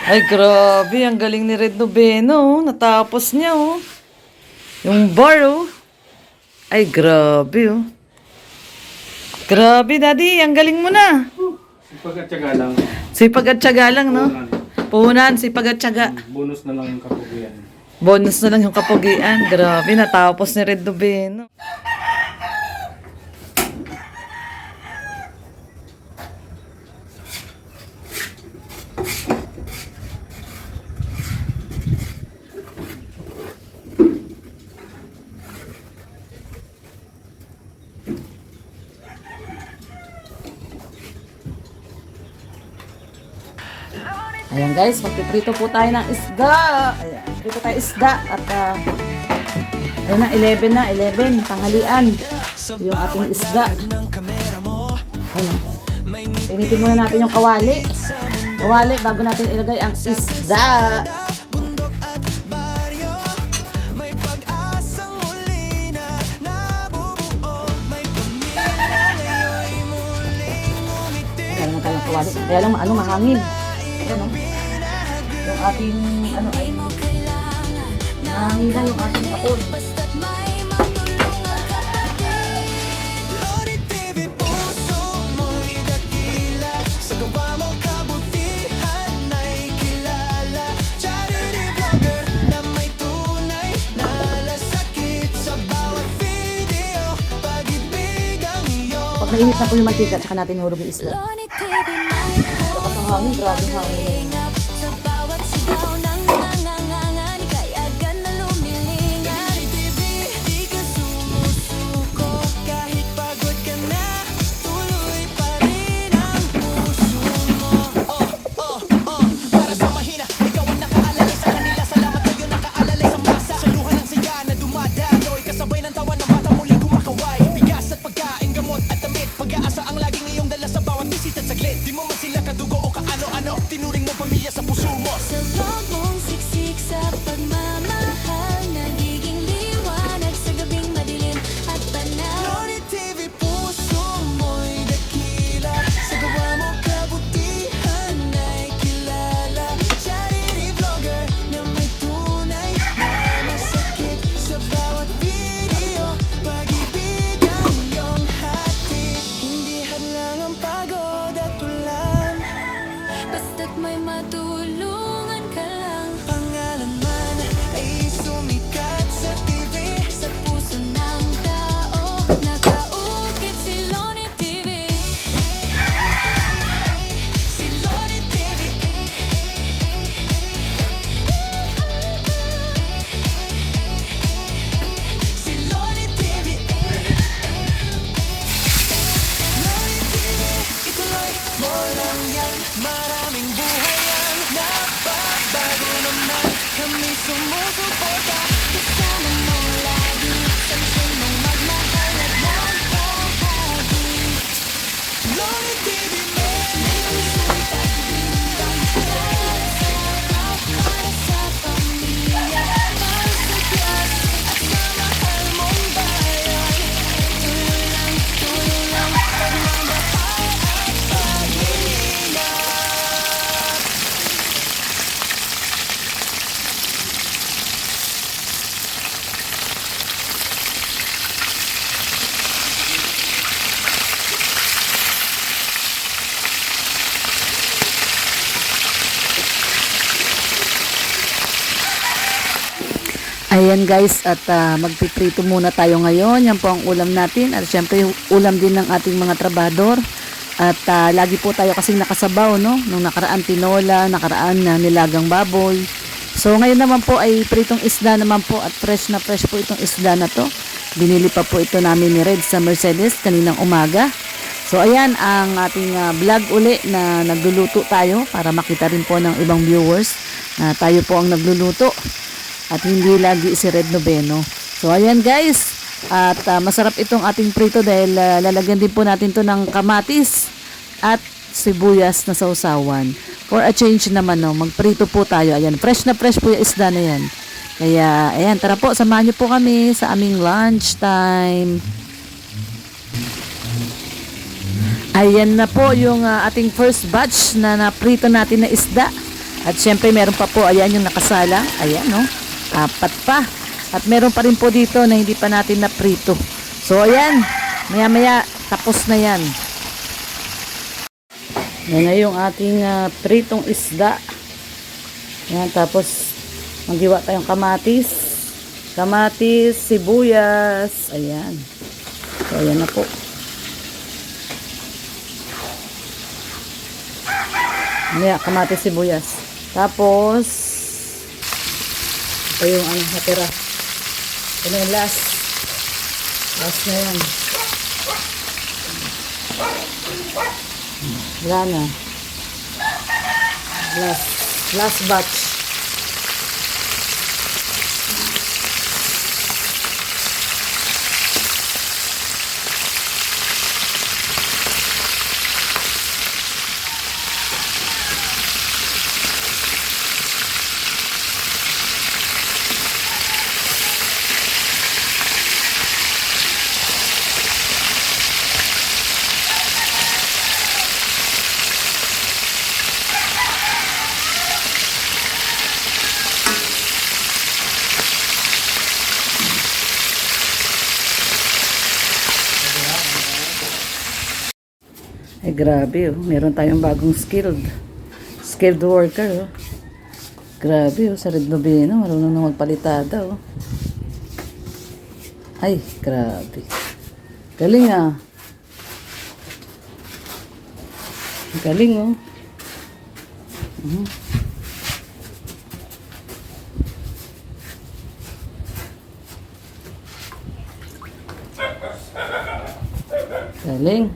Ay, grabe. Ang galing ni Red Noveno. Natapos niya, oh. Yung bar, oh. Ay, grabe, oh. Grabe, Daddy. Ang galing mo na. Sipag at tiyaga lang. Sipag at tiyaga lang, no? Puhunan. Puhunan, sipag at tiyaga. Bonus na lang yung kapugian. Bonus na lang yung kapugian. Grabe, natapos ni Red Noveno. Ayan guys, magpiprito po tayo ng isda. Ayan, prito tayo isda. At ayun na, 11 tanghalian. Yung ating isda. Ayan. Pinitin muna natin yung kawali. Kawali bago natin ilagay ang isda. Ayan naman tayong kawali. Kaya lang mahangin. Ayan o. Yung ating, ay, nangina yung ating kapon. Pag nainit na po yung mantika, tsaka natin ihulog yung isla. Lakas ang hangin, grabe ang hangin. Ayan guys, at magpiprito muna tayo ngayon. Yan po ang ulam natin. At syempre ulam din ng ating mga trabador. At lagi po tayo kasing nakasabaw, no? Nung nakaraan tinola, nakaraan na nilagang baboy. So ngayon naman po ay pritong isda naman po. At fresh na fresh po itong isda na to. Binili pa po ito namin ni Red sa Mercedes kaninang umaga. So ayan ang ating vlog uli na nagluluto tayo para makita rin po ng ibang viewers na tayo po ang nagluluto. At hindi lagi si Red Noveno. So ayan guys. At masarap itong ating prito dahil lalagyan din po natin to ng kamatis at sibuyas na sausawan. For a change naman, no, magprito po tayo. Ayan, fresh na fresh po yung isda na yan. Kaya ayan, tara po, samahan niyo po kami sa aming lunch time. Ayan na po yung ating first batch na naprito natin na isda. At syempre meron pa po, ayan yung nakasala. Ayan, no? Apat pa. At meron pa rin po dito na hindi pa natin naprito. So, ayan. Maya-maya, tapos na yan. Yan na yung ating pritong isda. Ayan, tapos maghiwa tayong kamatis. Kamatis, sibuyas. Ayan. So, ayan na po. Maya, kamatis, sibuyas. Tapos, ito yung natira. Ito na yung last. Last na yan. Wala na. Last batch. Ay, grabe, oh. Meron tayong bagong skilled worker, oh. Grabe, oh. Sa Red Novena, marunong na magpalitada, oh. Ay, grabe. Galing, ah. Galing, oh. Galing.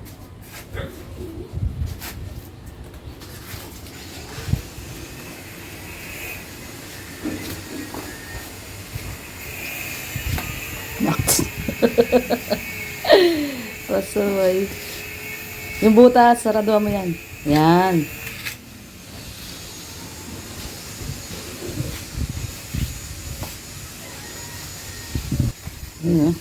Pasaway. Yung butas, saraduhan mo yan. Yan. Yan, oh.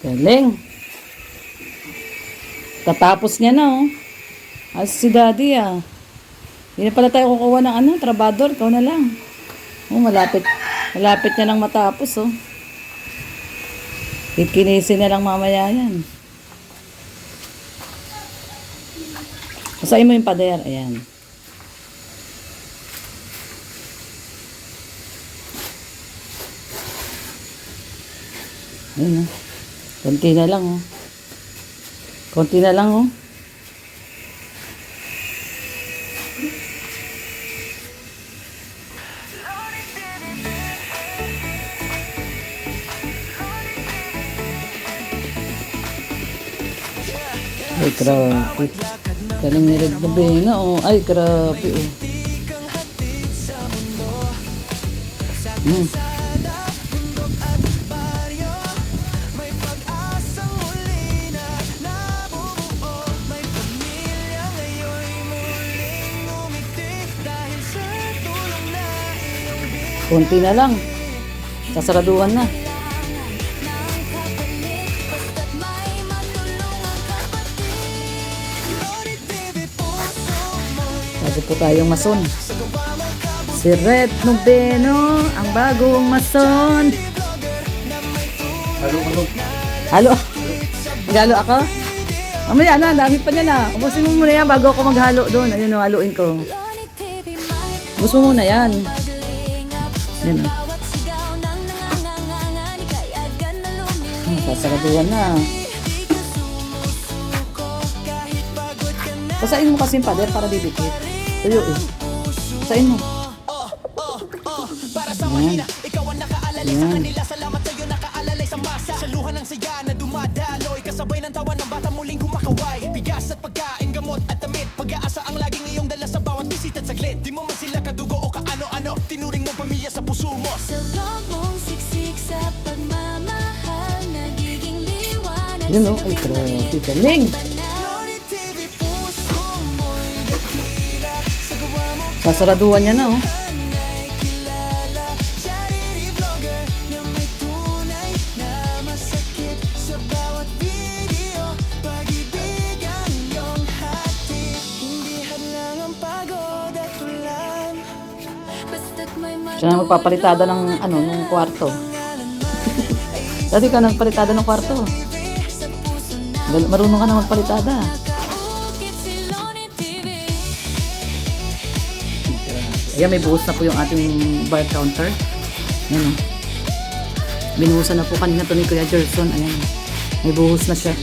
Galing. Tatapos niya na, oh. As si daddy, ah. Hindi na pala tayo kukuha ng trabador. Ikaw na lang. Oh, malapit. Malapit niya lang matapos, oh. Kikinisin na lang mamaya yan. Basahin mo yung pader. Ayan. Ayan, oh. Konti na lang, oh. Konti na lang, oh. Ay, grabe. Galing ni Red Novena, oh. Ay, grabe, oh. Konti na lang. Sasaraduhan na. Bago po tayong mason. Si Red Novena, ang bagong mason. Halo. Halo ako? Mamaya na, dami pa niya na. Ubusin mo muna yan bago ako maghalo doon. Ayun o, haluin ko. Ubus mo muna yan. Yan o. Sasaraduhan na. Basahin mo kasi yung pader para didikit. Tuyo eh. Basahin mo. Yan. Yan. Saluhan ng saya na dumadaloy, kasabay ng tawa ng bata muling kumakaway. Bigas at pagkain, gamot at damit, pag-aasa ang laging iyong dala sa bawat bisita't saglit. Di mo man sila kadugo o kaano-ano, tinuring mo pamilya sa puso mo. Sa loob mong siksik sa pagmamahal, nagiging liwanag. Yun o. Ay, grabe. Galing. Sasaraduhan niya na oh. Siya na magpapalitada ng ano, ng kwarto. Dati ka nagpalitada ng kwarto. Marunong ka na magpalitada. Bukit Silone TV. Ayan, may buhos na po yung ating bar counter. Ayan o. Binuhusan na po kanina to ni Kuya Gerson. Ayan. May buhos na siya.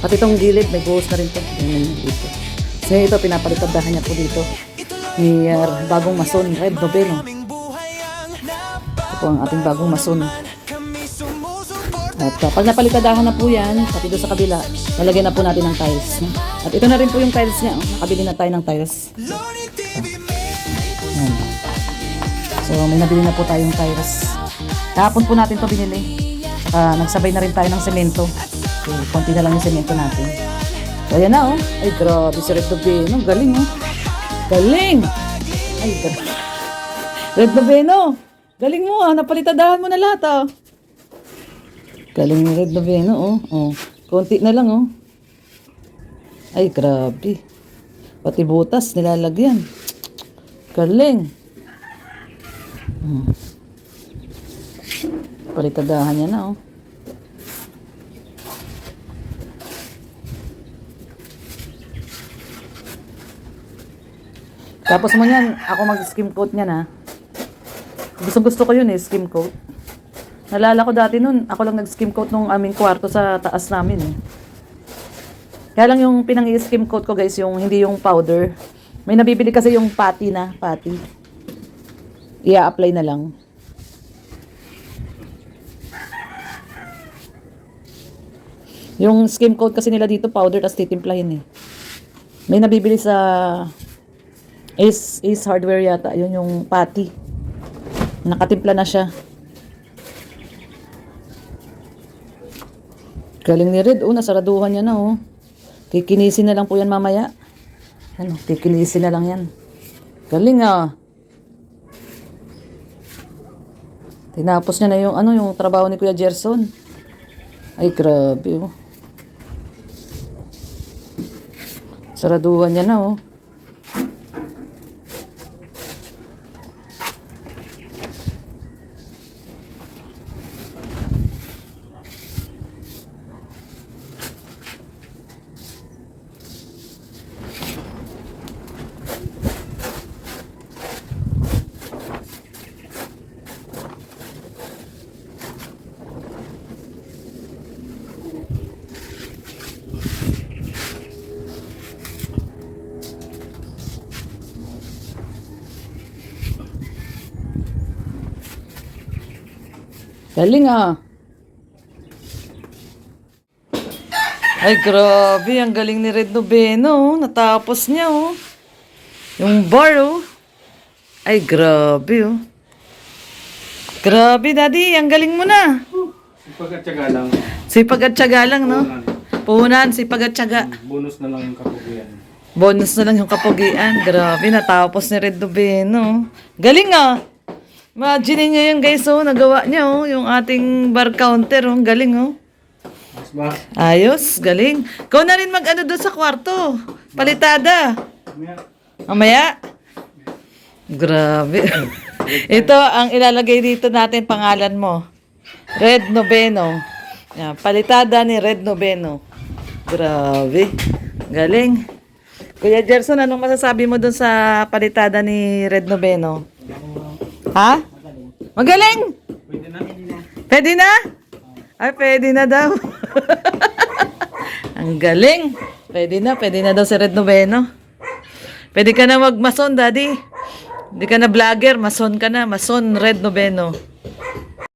Pati itong gilid, may buhos na rin to. Ayan dito. So ito, pinapalitadahan niya po dito. Ni bagong mason, Red Noveno. Ito po ang ating bagong mason. At pag napalitadahan na po yan, pati doon sa kabila, lalagyan na po natin ng tiles. No? At ito na rin po yung tiles niya. Oh. Nakabili na tayo ng tiles. Ayan. So may nabili na po tayong tiles. Kahapon po natin to binili. Nagsabay na rin tayo ng semento. So, konti na lang yung semento natin. So ayan na oh. Ay grabe si Red Noveno. Galing oh. Galing! Ay grabe. Red Noveno. Galing mo ah. Napalitadahan mo na lahat ah. Galing ni Red Noveno, oh. Oh. Konti na lang, oh. Ay, grabe. Pati butas, nilalagyan. Galing. Palitadahan niya na, oh. Tapos mo niyan, ako mag-skim coat niyan, ha. Gusto ko yun, eh, skim coat. Nalala ko dati nun, ako lang nag-skim coat nung aming kwarto sa taas namin. Eh. Kaya lang yung pinang-i-skim coat ko guys, yung hindi yung powder. May nabibili kasi yung patty na, patty. I-apply na lang. Yung skim coat kasi nila dito, powder, tas titimplahin eh. May nabibili sa Ace Hardware yata, yun yung patty. Nakatimpla na siya. Galing ni Red, oh, nasaraduhan niya na, oh. Kikinisin na lang po yan mamaya. Ano, kikinisin na lang yan. Galing, ah. Tinapos niya na yung, ano, yung trabaho ni Kuya Gerson. Ay, grabe, oh. Saraduhan niya na, oh. Galing ah. Ay grabe, ang galing ni Red Noveno. Oh. Natapos niya oh. Yung bar oh. Ay grabe oh. Grabe daddy, ang galing mo na. Sipag at tiyaga lang. Sipag at tiyaga lang no. Puhunan, sipag at tiyaga. Bonus na lang yung kapugian. Bonus na lang yung kapugian. Grabe, natapos ni Red Noveno. Galing ah. Imagine niyo yung guys, oh, nagawa niya, oh, yung ating bar counter, oh, galing, oh. Mas ba? Ayos, galing. Ikaw na rin mag-ano doon sa kwarto. Palitada. Mamaya. Grabe. Ito, ang ilalagay dito natin, pangalan mo. Red Noveno. Yan, palitada ni Red Noveno. Grabe. Galing. Kuya Gerson, anong masasabi mo doon sa palitada ni Red Noveno? Ha? Magaling? Pwede na. Pwede na? Ay, pwede na daw. Ang galing. Pwede na daw si Red Noveno. Pwede ka na magmason, daddy. Hindi ka na vlogger, mason ka na. Mason Red Noveno.